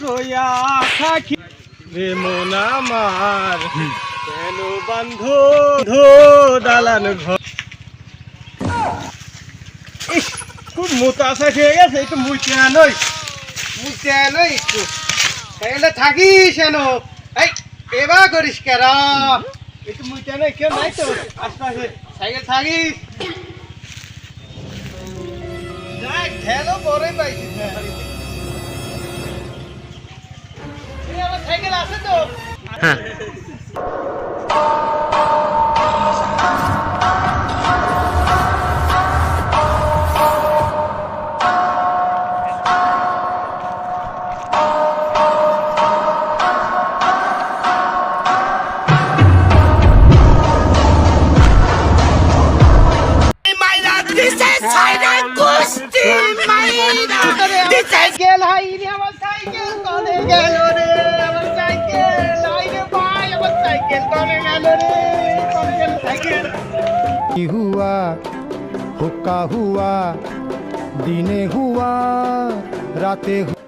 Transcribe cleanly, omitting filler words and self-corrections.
রইয়া থাকি রে মন আমার কেন বন্ধু দালান ঘর। খুব মোতাশা খেয়ে গেছে, একটু মুইতে আনই একটু সাইকেলটা থাকিস কেন? এই এবার করিস কেন? একটু মুইতে আনই, কেউ নাই তো আশপাশে, সাইকেল থাকিস। যাই ঠেলো বড়ই পাইছি। আমার সাইকেল আছে তো। হ্যাঁ সাইকেল হাইরে, আমার সাইকেল কনে গেল রে, আমার সাইকেল হাইরে ভাই, আমার সাইকেল কনে গেল রে, কনে গেল সাইকেল। हुआ हुक्का हुआ दिने हुआ राते हुआ।